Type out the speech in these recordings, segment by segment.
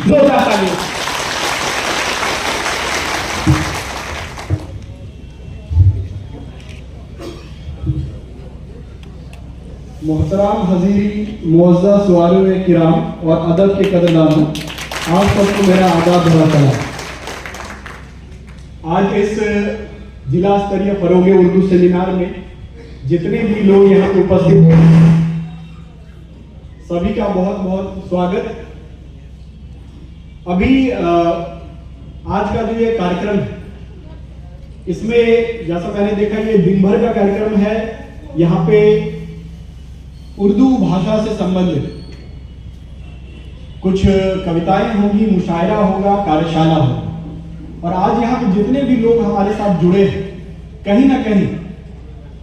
जोरदार तालियां। मोहतराम हजीरी, मुअज़्ज़ज़ सवालिन किराम और अदब के कदरदान, आप सबको मेरा आदाब भरा सलाम। आज इस जिला स्तरीय फरोगे उर्दू सेमिनार में जितने भी लोग यहाँ पे उपस्थित हैं, सभी का बहुत बहुत स्वागत। अभी आज का जो ये कार्यक्रम है, इसमें जैसा मैंने देखा ये दिन भर का कार्यक्रम है। यहाँ पे उर्दू भाषा से संबंधित कुछ कविताएं होंगी, मुशायरा होगा, कार्यशाला होगा। और आज यहाँ पे जितने भी लोग हमारे साथ जुड़े हैं, कहीं ना कहीं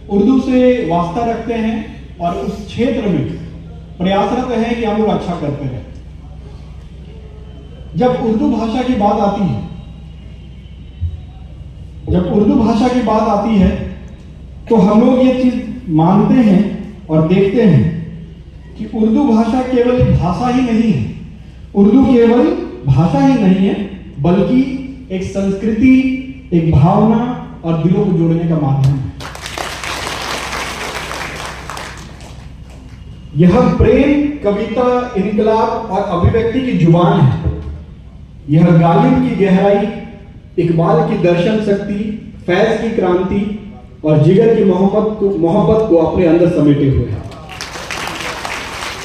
उर्दू से वास्ता रखते हैं और उस क्षेत्र में प्रयासरत हैं कि हम लोग अच्छा करते रहें। जब उर्दू भाषा की बात आती है, तो हम लोग ये चीज मानते हैं और देखते हैं कि उर्दू भाषा केवल एक भाषा ही नहीं है। उर्दू केवल भाषा ही नहीं है, बल्कि एक संस्कृति, एक भावना और दिलों को जोड़ने का माध्यम है। यह प्रेम, कविता, इनकलाब और अभिव्यक्ति की जुबान है। यह गालिब की गहराई, इकबाल की दर्शन शक्ति, फैज की क्रांति और जिगर की मोहब्बत को अपने अंदर समेटे हुए है।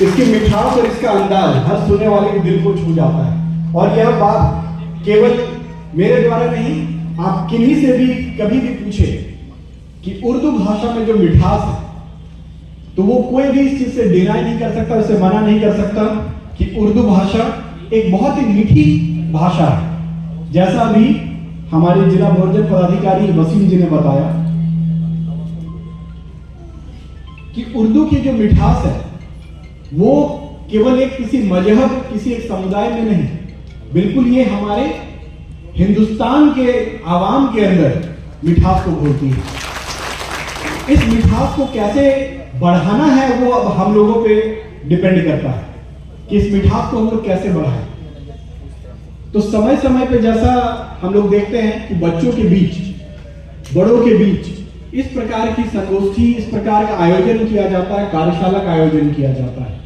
इसकी मिठास और इसका अंदाज हर सुनने वाले के दिल को छू जाता है। और यह बात केवल मेरे द्वारा नहीं, आप किन्हीं से भी कभी भी पूछे कि उर्दू भाषा में जो मिठास है, तो वो कोई भी इस चीज से डिनाई नहीं कर सकता, उसे मना नहीं कर सकता कि उर्दू भाषा एक बहुत ही मीठी भाषा है। जैसा अभी हमारे जिला बोर्ड पदाधिकारी वसीम जी ने बताया कि उर्दू की जो मिठास है वो केवल एक किसी मजहब, किसी एक समुदाय में नहीं, बिल्कुल ये हमारे हिंदुस्तान के आवाम के अंदर मिठास को घोलती है। इस मिठास को कैसे बढ़ाना है वो अब हम लोगों पे डिपेंड करता है कि इस मिठास को हम लोग कैसे बढ़ाएं। तो समय समय पे जैसा हम लोग देखते हैं कि बच्चों के बीच, बड़ों के बीच इस प्रकार की संगोष्ठी, इस प्रकार का आयोजन किया जाता है, कार्यशाला का आयोजन किया जाता है।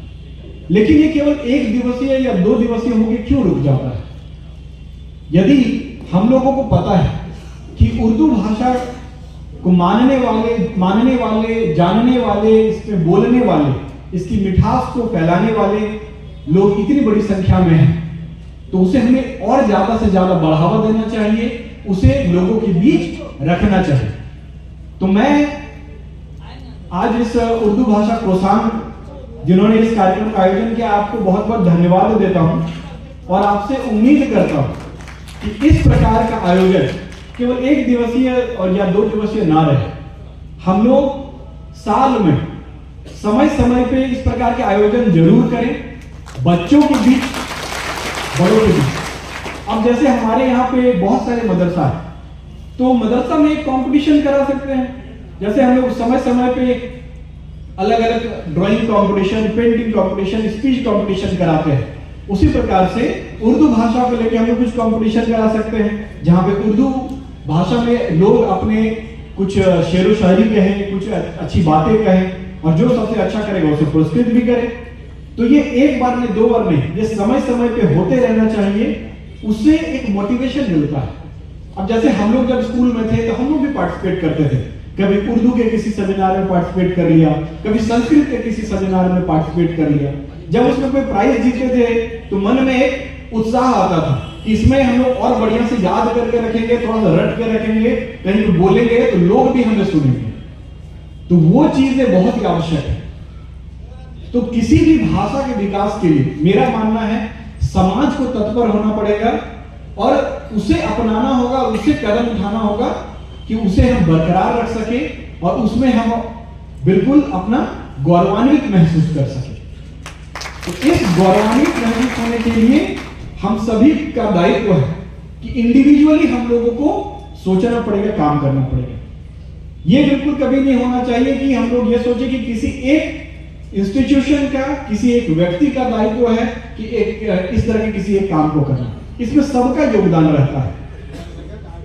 लेकिन ये केवल 1 दिवसीय या 2 दिवसीय होकर क्यों रुक जाता है? यदि हम लोगों को पता है कि उर्दू भाषा को मानने वाले, जानने वाले, इसमें बोलने वाले, इसकी मिठास को फैलाने वाले लोग इतनी बड़ी संख्या में हैं, तो उसे हमें और ज्यादा से ज्यादा बढ़ावा देना चाहिए, उसे लोगों के बीच रखना चाहिए। तो मैं आज इस उर्दू भाषा कोसांग जिन्होंने इस कार्यक्रम का आयोजन किया, आपको बहुत बहुत धन्यवाद देता हूं और आपसे उम्मीद करता हूं कि इस प्रकार का आयोजन केवल 1 दिवसीय और या 2 दिवसीय ना रहे। हम लोग साल में समय समय पे इस प्रकार के आयोजन जरूर करें, बच्चों के बीच, बड़ों के बीच। अब जैसे हमारे यहाँ पे बहुत सारे मदरसा है, तो मदरसा में एक कंपटीशन करा सकते हैं। जैसे हम लोग समय समय पे अलग अलग drawing competition, painting competition, speech competition कराते हैं, उसी प्रकार से उर्दू भाषा को लेकर हम लोग कुछ कंपटीशन करा सकते हैं, जहां पे उर्दू भाषा में लोग अपने कुछ शेर व शायरी कहें, कुछ अच्छी बातें कहें, और जो सबसे अच्छा करेगा उसे पुरस्कृत भी करें। तो ये 1 बार में 2 बार नहीं, ये समय समय पे होते रहना चाहिए, उससे एक मोटिवेशन मिलता है। अब जैसे हम लोग जब स्कूल में थे तो हम लोग भी पार्टिसिपेट करते थे, कभी उर्दू के किसी सेमिनार में पार्टिसिपेट कर लिया, कभी संस्कृत के किसी सेमिनार में पार्टिसिपेट कर लिया। जब उसमें कोई प्राइज जीते थे तो मन में एक उत्साह आता था कि इसमें हम लोग और बढ़िया से याद करके रखेंगे, थोड़ा सा रट के रखेंगे, कहीं बोलेंगे तो लोग भी हमें सुनेंगे। तो वो चीजें बहुत ही आवश्यक है। तो किसी भी भाषा के विकास के लिए मेरा मानना है समाज को तत्पर होना पड़ेगा और उसे अपनाना होगा, उसे कदम उठाना होगा कि उसे हम बरकरार रख सके और उसमें हम बिल्कुल अपना गौरवान्वित महसूस कर सके। तो इस गौरवान्वित महसूस होने के लिए हम सभी का दायित्व है कि इंडिविजुअली हम लोगों को सोचना पड़ेगा, काम करना पड़ेगा। ये बिल्कुल कभी नहीं होना चाहिए कि हम लोग ये सोचे कि किसी एक इंस्टीट्यूशन का, किसी एक व्यक्ति का दायित्व है कि एक इस तरह के किसी एक काम को करना। इसमें सबका योगदान रहता है,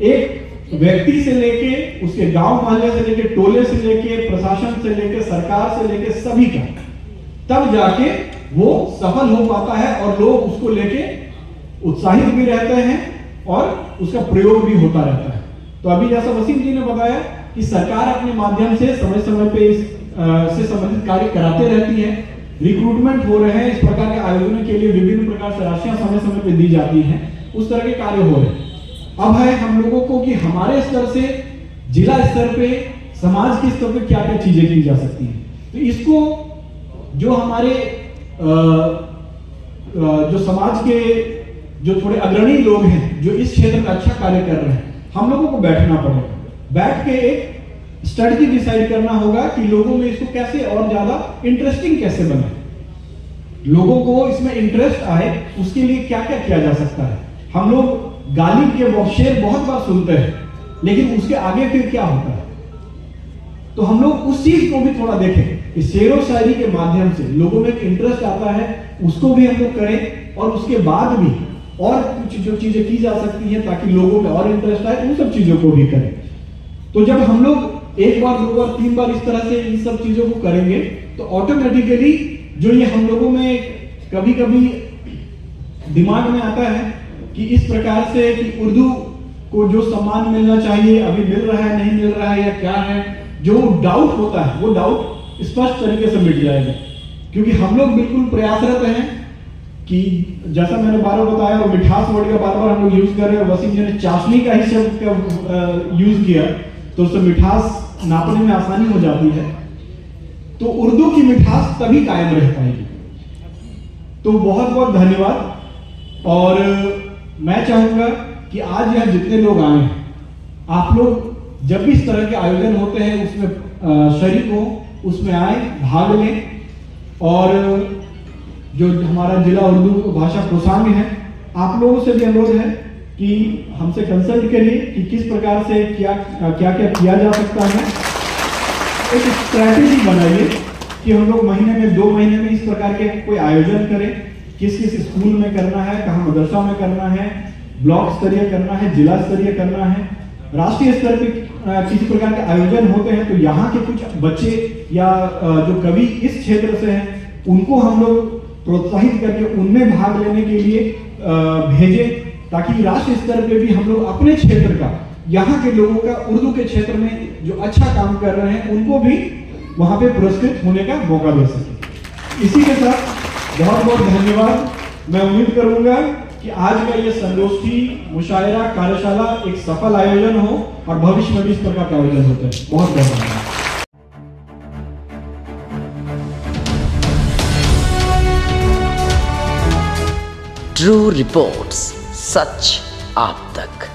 एक व्यक्ति से लेके उसके गांव मोहल्ले से लेके टोले से लेके प्रशासन से लेके सरकार से लेके सभी का, तब जाके वो सफल हो पाता है और लोग उसको लेके उत्साहित भी रहते हैं और उसका प्रयोग भी होता रहता है। तो अभी जैसा वसीम जी ने बताया कि सरकार अपने माध्यम से समय समय पे से संबंधित कार्य कराते रहती है, रिक्रूटमेंट हो रहे हैं, इस प्रकार के आयोजनों के लिए विभिन्न प्रकार से राशियां समय समय पे दी जाती हैं, उस तरह के कार्य हो रहे हैं। अब है हम लोगों को कि हमारे स्तर से जिला स्तर पे, समाज के स्तर पे क्या क्या चीजें की जा सकती हैं। तो इसको जो हमारे जो समाज के जो थोड़े अग्रणी लोग हैं, जो इस क्षेत्र में अच्छा कार्य कर रहे हैं, हम लोगों को बैठना पड़ेगा, बैठ के एक स्ट्रेटजी डिसाइड करना होगा कि लोगों में इसको कैसे और ज्यादा इंटरेस्टिंग कैसे बने, लोगों को इसमें इंटरेस्ट आए, उसके लिए क्या क्या किया जा सकता है। हम लोग गालिब के शेर बहुत बार सुनते हैं, लेकिन उसके आगे फिर क्या होता है, तो हम लोग उस चीज को भी थोड़ा देखें कि शेरो शायरी के माध्यम से लोगों में इंटरेस्ट आता है, उसको भी हम लोग करें और उसके बाद भी और कुछ जो चीजें की जा सकती हैं ताकि लोगों में और इंटरेस्ट आए, उन सब चीजों को भी करें। तो जब हम लोग एक बार, दो बार, तीन बार इस तरह से इन सब चीजों को करेंगे तो ऑटोमेटिकली जो ये हम लोगों में कभी कभी दिमाग में आता है कि इस प्रकार से कि उर्दू को जो सम्मान मिलना चाहिए अभी मिल रहा है, नहीं मिल रहा है या क्या है, जो डाउट होता है वो डाउट स्पष्ट तरीके से मिट जाएगा। क्योंकि हम लोग बिल्कुल प्रयासरत हैं कि जैसा मैंने बार बार बताया, और मिठास वर्ड का बार बार हम लोग यूज कर रहे हैं, वसीम जी ने चाशनी का ही शब्द यूज किया, तो उससे मिठास नापने में आसानी हो जाती है। तो उर्दू की मिठास तभी कायम रह पाएगी। तो बहुत बहुत धन्यवाद। और मैं चाहूंगा कि आज यहाँ जितने लोग आए हैं, आप लोग जब भी इस तरह के आयोजन होते हैं उसमें शरीक हो, उसमें आए, भाग लें। और जो हमारा जिला उर्दू भाषा कोषांग है, आप लोगों से भी अनुरोध है कि हमसे कंसल्ट करिए कि किस प्रकार से क्या क्या किया जा सकता है। एक स्ट्रैटेजी बनाइए कि हम लोग महीने में, 2 महीने में इस प्रकार के कोई आयोजन करें, किस किस स्कूल में करना है, कहाँ मदरसा में करना है, ब्लॉक स्तरीय करना है, जिला स्तरीय करना है, राष्ट्रीय स्तर पर किसी प्रकार के आयोजन होते हैं तो यहाँ के कुछ बच्चे या जो कवि इस क्षेत्र से हैं उनको हम लोग प्रोत्साहित करके उनमें भाग लेने के लिए भेजें, ताकि राष्ट्रीय स्तर पे भी हम लोग अपने क्षेत्र का, यहाँ के लोगों का, उर्दू के क्षेत्र में जो अच्छा काम कर रहे हैं उनको भी वहाँ पे पुरस्कृत होने का मौका दे सके। इसी के साथ बहुत बहुत धन्यवाद। मैं उम्मीद करूंगा कि आज का ये संगोष्ठी, मुशायरा, कार्यशाला एक सफल आयोजन हो और भविष्य में भी इस प्रकार का आयोजन होते हैं। बहुत बहुत धन्यवाद। ट्रू रिपोर्ट्स, सच आप तक।